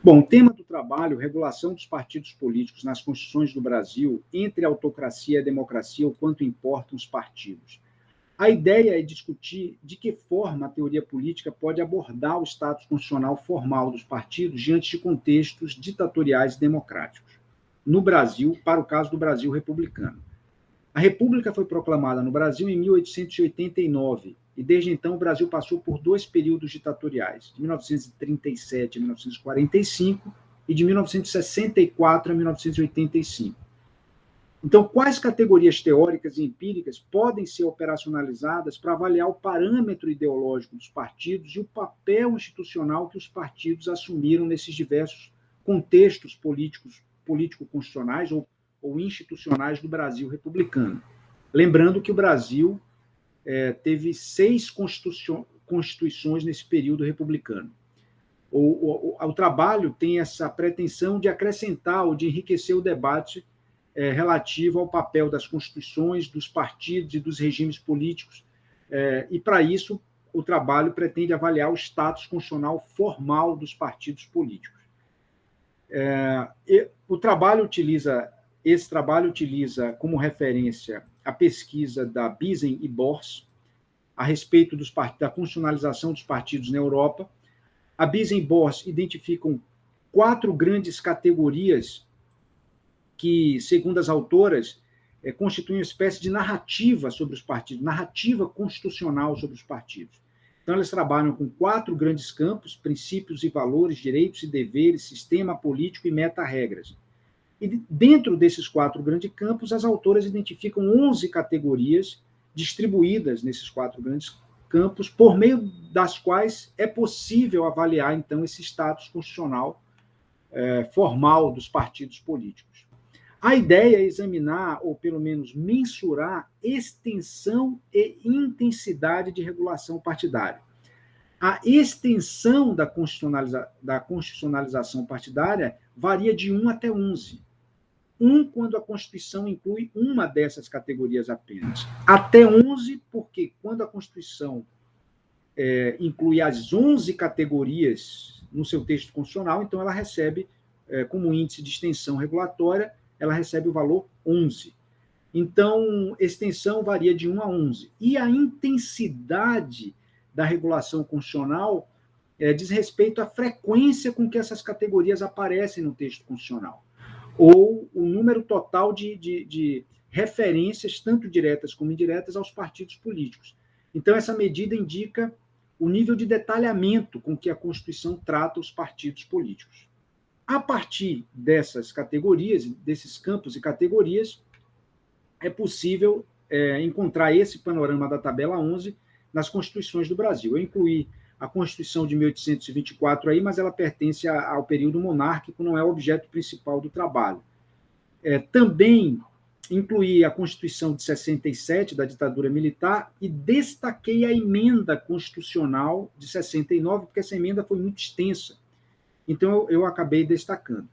Bom, o tema do trabalho, regulação dos partidos políticos nas constituições do Brasil, entre a autocracia e a democracia, o quanto importam os partidos. A ideia é discutir de que forma a teoria política pode abordar o status constitucional formal dos partidos diante de contextos ditatoriais e democráticos. No Brasil, para o caso do Brasil republicano. A República foi proclamada no Brasil em 1889, e desde então o Brasil passou por dois períodos ditatoriais, de 1937 a 1945 e de 1964 a 1985. Então, quais categorias teóricas e empíricas podem ser operacionalizadas para avaliar o parâmetro ideológico dos partidos e o papel institucional que os partidos assumiram nesses diversos contextos político-constitucionais ou institucionais do Brasil republicano? Lembrando que o Brasil teve 6 constituições nesse período republicano. O trabalho tem essa pretensão de acrescentar ou de enriquecer o debate relativo ao papel das constituições, dos partidos e dos regimes políticos, e, para isso, o trabalho pretende avaliar o status constitucional formal dos partidos políticos. Esse trabalho utiliza como referência a pesquisa da Biesen e Bors a respeito da constitucionalização dos partidos na Europa. A Biesen e Bors identificam 4 grandes categorias que, segundo as autoras, constituem uma espécie de narrativa sobre os partidos, narrativa constitucional sobre os partidos. Então, elas trabalham com 4 grandes campos: princípios e valores, direitos e deveres, sistema político e meta-regras. E dentro desses 4 grandes campos, as autoras identificam 11 categorias distribuídas nesses 4 grandes campos, por meio das quais é possível avaliar, então, esse status constitucional formal dos partidos políticos. A ideia é examinar, ou pelo menos mensurar, extensão e intensidade de regulação partidária. A extensão da constitucionalização partidária varia de 1 até 11. Quando a Constituição inclui uma dessas categorias apenas. Até 11, porque quando a Constituição inclui as 11 categorias no seu texto constitucional, então ela recebe, como índice de extensão regulatória, ela recebe o valor 11. Então, extensão varia de 1 a 11. E a intensidade da regulação constitucional diz respeito à frequência com que essas categorias aparecem no texto constitucional, ou o número total de referências, tanto diretas como indiretas, aos partidos políticos. Então, essa medida indica o nível de detalhamento com que a Constituição trata os partidos políticos. A partir dessas categorias, desses campos e categorias, é possível encontrar esse panorama da tabela 11 nas constituições do Brasil. Eu incluí a Constituição de 1824 aí, mas ela pertence ao período monárquico, não é o objeto principal do trabalho. Também incluí a Constituição de 67, da ditadura militar, e destaquei a emenda constitucional de 69, porque essa emenda foi muito extensa. Então, eu acabei destacando.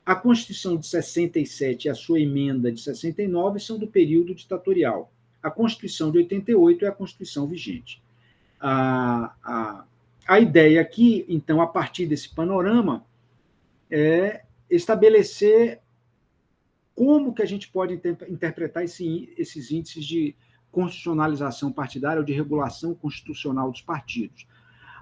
A Constituição de 67 e a sua emenda de 69 são do período ditatorial. A Constituição de 88 é a Constituição vigente. A ideia aqui, então, a partir desse panorama, é estabelecer como que a gente pode interpretar esses índices de constitucionalização partidária ou de regulação constitucional dos partidos.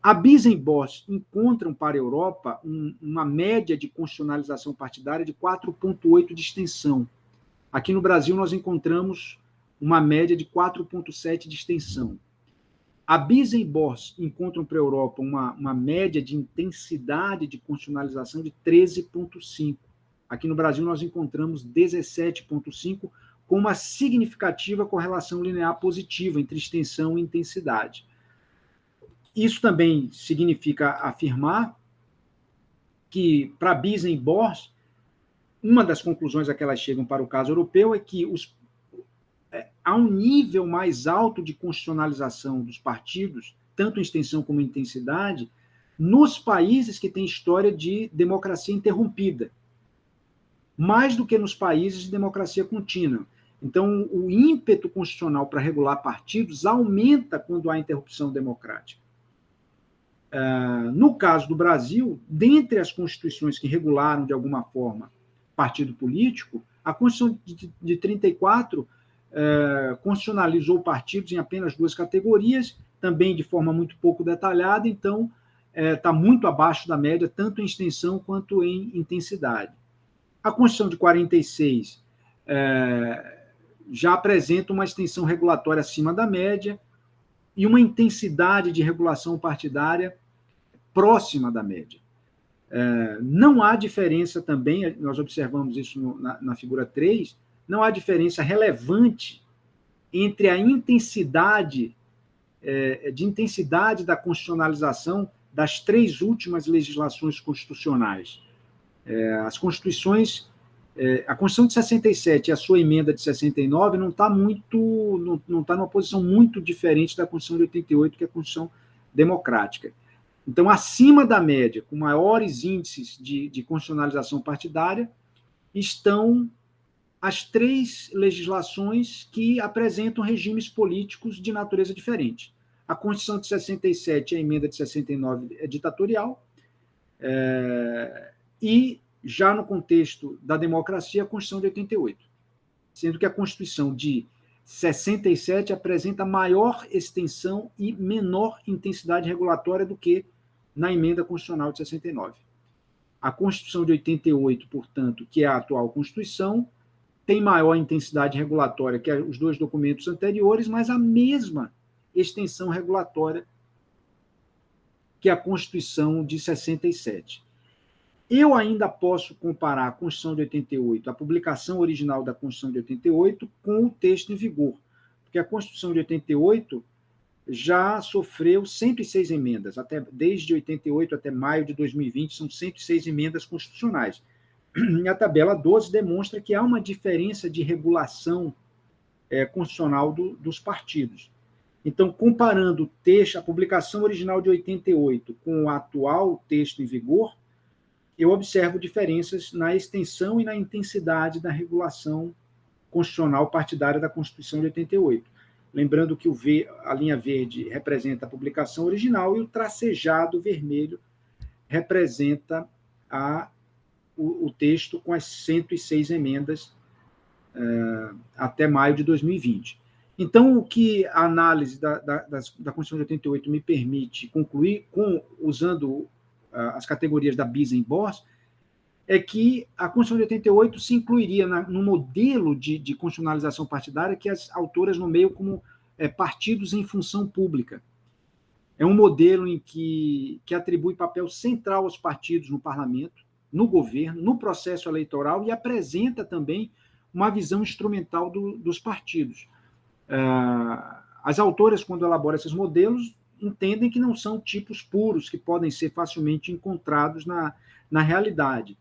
A Biesen e Bors encontram para a Europa uma média de constitucionalização partidária de 4,8 de extensão. Aqui no Brasil, nós encontramos uma média de 4,7 de extensão. A Biesen e Bors encontram para a Europa uma média de intensidade de constitucionalização de 13,5. Aqui no Brasil, nós encontramos 17,5, com uma significativa correlação linear positiva entre extensão e intensidade. Isso também significa afirmar que, para Biesen e Bors, uma das conclusões a que elas chegam para o caso europeu é que há um nível mais alto de constitucionalização dos partidos, tanto em extensão como em intensidade, nos países que têm história de democracia interrompida, mais do que nos países de democracia contínua. Então, o ímpeto constitucional para regular partidos aumenta quando há interrupção democrática. No caso do Brasil, dentre as constituições que regularam, de alguma forma, partido político, a Constituição de 34 constitucionalizou partidos em apenas 2 categorias, também de forma muito pouco detalhada, então está muito abaixo da média, tanto em extensão quanto em intensidade. A Constituição de 46 já apresenta uma extensão regulatória acima da média e uma intensidade de regulação partidária próxima da média. Não há diferença também, nós observamos isso na figura 3, não há diferença relevante entre a intensidade da constitucionalização das 3 últimas legislações constitucionais. As constituições, a Constituição de 67 e a sua emenda de 69 não está numa posição muito diferente da Constituição de 88, que é a Constituição democrática. Então, acima da média, com maiores índices de constitucionalização partidária, estão as 3 legislações que apresentam regimes políticos de natureza diferente. A Constituição de 67 e a emenda de 69 é ditatorial, e, já no contexto da democracia, a Constituição de 88, sendo que a Constituição de 67 apresenta maior extensão e menor intensidade regulatória do que na emenda constitucional de 69. A Constituição de 88, portanto, que é a atual Constituição, tem maior intensidade regulatória que os 2 documentos anteriores, mas a mesma extensão regulatória que a Constituição de 67. Eu ainda posso comparar a Constituição de 88, a publicação original da Constituição de 88, com o texto em vigor, porque a Constituição de 88 já sofreu 106 emendas, desde 88 até maio de 2020, são 106 emendas constitucionais. E a tabela 12 demonstra que há uma diferença de regulação constitucional dos partidos. Então, comparando o texto, a publicação original de 88 com o atual texto em vigor, eu observo diferenças na extensão e na intensidade da regulação constitucional partidária da Constituição de 88. Lembrando que a linha verde representa a publicação original e o tracejado vermelho representa o texto com as 106 emendas até maio de 2020. Então, o que a análise da Constituição de 88 me permite concluir, usando as categorias da BIS em BOS, é que a Constituição de 88 se incluiria no modelo de constitucionalização partidária que as autoras nomeiam como partidos em função pública. É um modelo em que atribui papel central aos partidos no parlamento, no governo, no processo eleitoral e apresenta também uma visão instrumental dos partidos. As autoras, quando elaboram esses modelos, entendem que não são tipos puros que podem ser facilmente encontrados na realidade.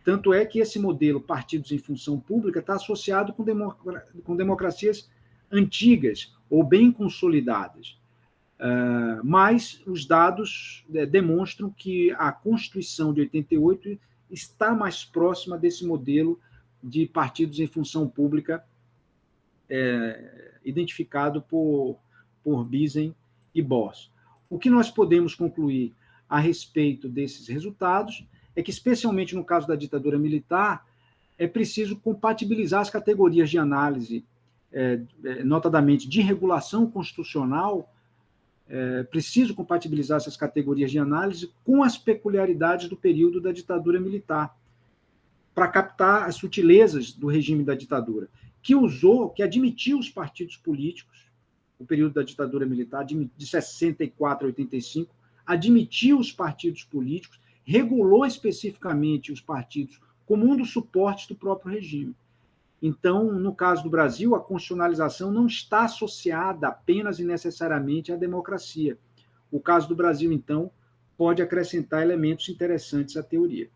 Tanto é que esse modelo partidos em função pública está associado com democracias antigas ou bem consolidadas. Mas os dados demonstram que a Constituição de 88 está mais próxima desse modelo de partidos em função pública identificado por Bisen e Boss. O que nós podemos concluir a respeito desses resultados é que, especialmente no caso da ditadura militar, é preciso compatibilizar as categorias de análise, notadamente de regulação constitucional, preciso compatibilizar essas categorias de análise com as peculiaridades do período da ditadura militar, para captar as sutilezas do regime da ditadura, que admitiu os partidos políticos, o período da ditadura militar, de 64 a 85, admitiu os partidos políticos, regulou especificamente os partidos como um dos suportes do próprio regime. Então, no caso do Brasil, a constitucionalização não está associada apenas e necessariamente à democracia. O caso do Brasil, então, pode acrescentar elementos interessantes à teoria.